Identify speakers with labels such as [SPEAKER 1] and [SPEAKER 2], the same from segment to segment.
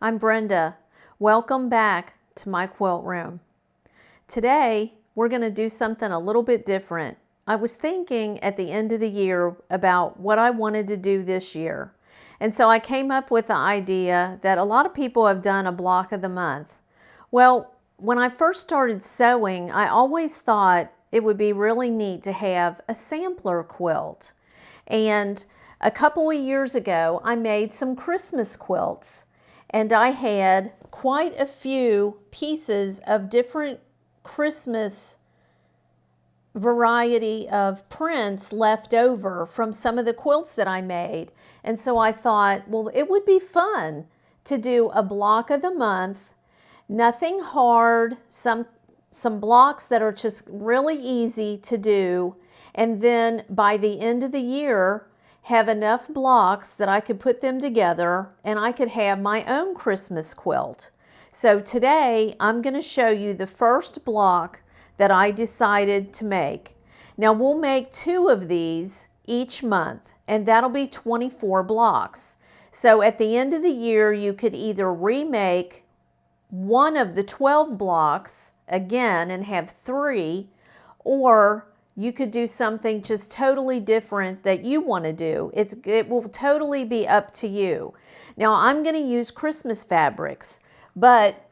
[SPEAKER 1] I'm Brenda. Welcome back to my quilt room. Today, we're going to do something a little bit different. I was thinking at the end of the year about what I wanted to do this year. And so I came up with the idea that a lot of people have done a block of the month. Well, when I first started sewing, I always thought it would be really neat to have a sampler quilt. And a couple of years ago, I made some Christmas quilts. And I had quite a few pieces of different Christmas variety of prints left over from some of the quilts that I made. And so I thought, well, it would be fun to do a block of the month, nothing hard, some blocks that are just really easy to do. And then by the end of the year, have enough blocks that I could put them together and I could have my own Christmas quilt. So today I'm going to show you the first block that I decided to make. Now we'll make 2 of these each month and that'll be 24 blocks. So at the end of the year you could either remake one of the 12 blocks again and have 3, or you could do something just totally different that you want to do. It will totally be up to you. Now I'm going to use Christmas fabrics, but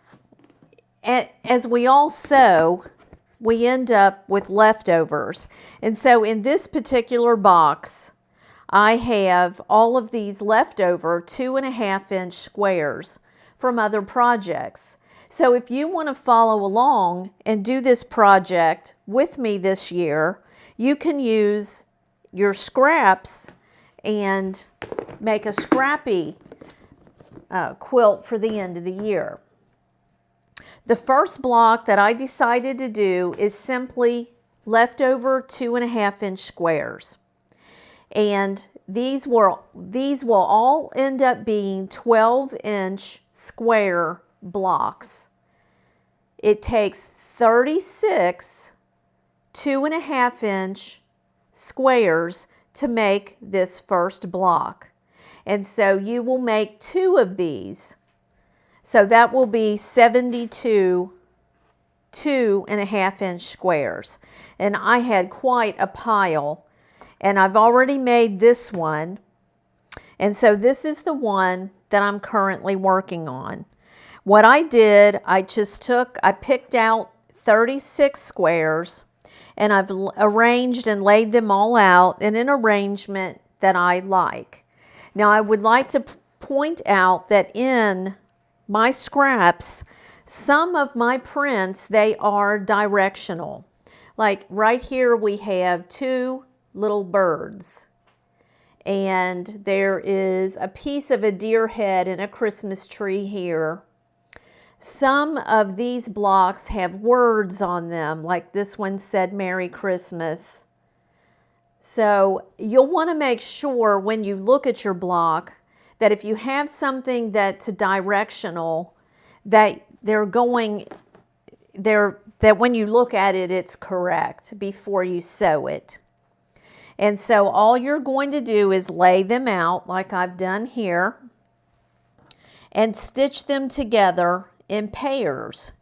[SPEAKER 1] as we all sew, we end up with leftovers. And so in this particular box, I have all of these leftover 2.5-inch squares from other projects. So if you want to follow along and do this project with me this year, you can use your scraps and make a scrappy quilt for the end of the year. The first block that I decided to do is simply leftover 2.5-inch squares. And these will all end up being 12-inch square blocks. It takes 36 2.5-inch squares to make this first block. And so you will make 2 of these. So that will be 72 2.5-inch squares. And I had quite a pile. And I've already made this one. And so this is the one that I'm currently working on. What I did, I picked out 36 squares and I've arranged and laid them all out in an arrangement that I like. Now I would like to point out that in my scraps, some of my prints, they are directional. Like right here we have 2 little birds. And there is a piece of a deer head and a Christmas tree here. Some of these blocks have words on them, like this one said Merry Christmas. So you'll want to make sure when you look at your block that if you have something that's directional, that that when you look at it, it's correct before you sew it. And so all you're going to do is lay them out like I've done here and stitch them together in pairs.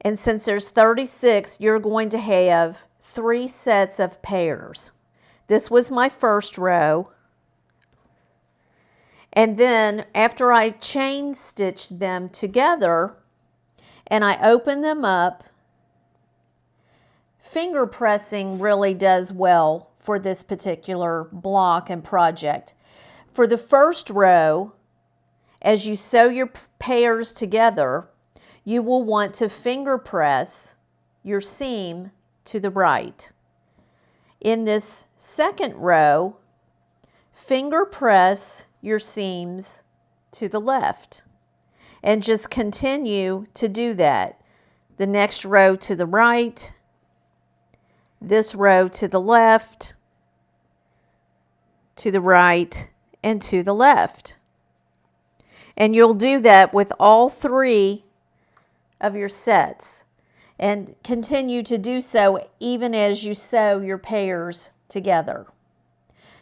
[SPEAKER 1] And since there's 36, you're going to have 3 sets of pairs. This was my first row. And then after I chain stitched them together and I open them up, finger pressing really does well for this particular block and project. For the first row, as you sew your pairs together, you will want to finger press your seam to the right. In this second row, finger press your seams to the left and just continue to do that. The next row to the right, this row to the left, to the right, and to the left. And you'll do that with all 3 of your sets and continue to do so even as you sew your pairs together,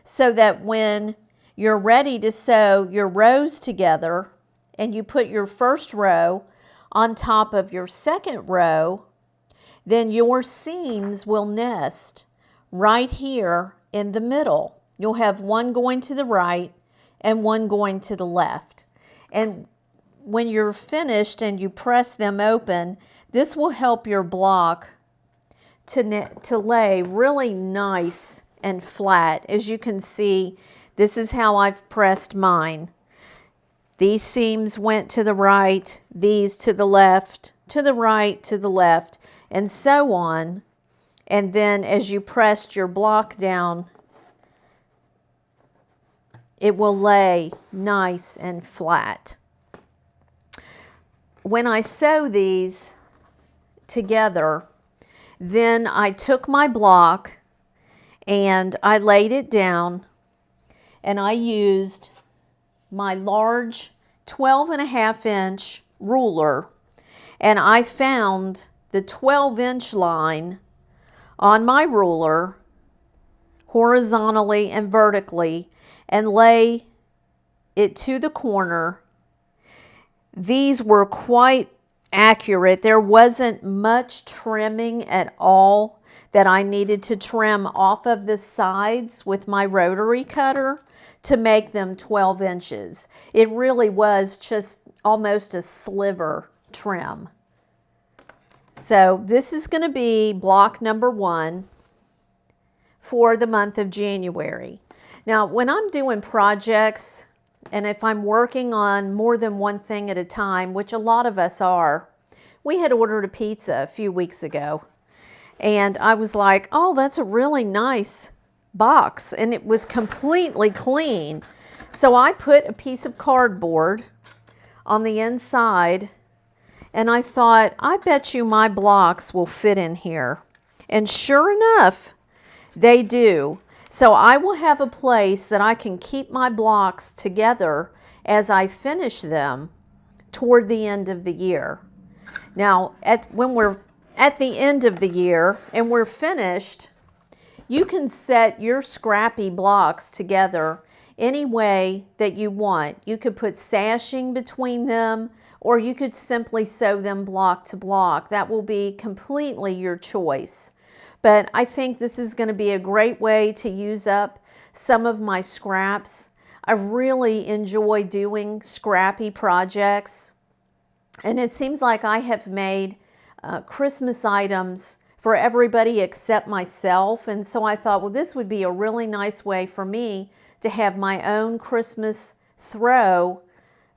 [SPEAKER 1] so that when you're ready to sew your rows together, and you put your first row on top of your second row, then your seams will nest right here in the middle. You'll have one going to the right and one going to the left. And when you're finished and you press them open, this will help your block to lay really nice and flat. As you can see, this is how I've pressed mine. These seams went to the right, these to the left, to the right, to the left, and so on. And then as you pressed your block down, it will lay nice and flat. When I sew these together, then I took my block and I laid it down, and I used my large 12.5-inch ruler, and I found the 12-inch line on my ruler horizontally and vertically and lay it to the corner. These were quite accurate. There wasn't much trimming at all that I needed to trim off of the sides with my rotary cutter to make them 12 inches. It really was just almost a sliver trim. So this is going to be block number 1 for the month of January. Now, when I'm doing projects, and if I'm working on more than one thing at a time, which a lot of us are, we had ordered a pizza a few weeks ago, and I was like, oh, that's a really nice box, and it was completely clean. So I put a piece of cardboard on the inside, and I thought, I bet you my blocks will fit in here. And sure enough, they do. So I will have a place that I can keep my blocks together as I finish them toward the end of the year. Now, when we're at the end of the year and we're finished, you can set your scrappy blocks together any way that you want. You could put sashing between them, or you could simply sew them block to block. That will be completely your choice. But I think this is going to be a great way to use up some of my scraps. I really enjoy doing scrappy projects. And it seems like I have made Christmas items for everybody except myself. And so I thought, well, this would be a really nice way for me to have my own Christmas throw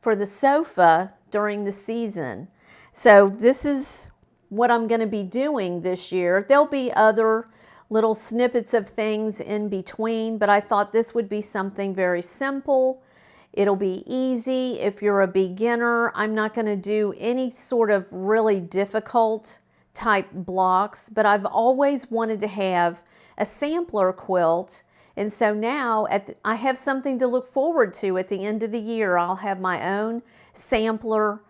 [SPEAKER 1] for the sofa during the season. So this is what I'm going to be doing this year. There'll be other little snippets of things in between, but I thought this would be something very simple. It'll be easy if you're a beginner. I'm not going to do any sort of really difficult type blocks, but I've always wanted to have a sampler quilt. And so now I have something to look forward to at the end of the year. I'll have my own sampler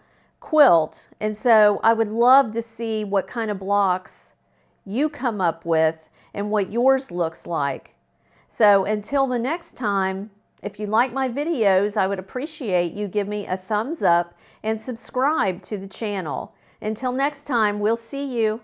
[SPEAKER 1] quilt. And so I would love to see what kind of blocks you come up with and what yours looks like. So until the next time, if you like my videos, I would appreciate you give me a thumbs up and subscribe to the channel. Until next time, we'll see you.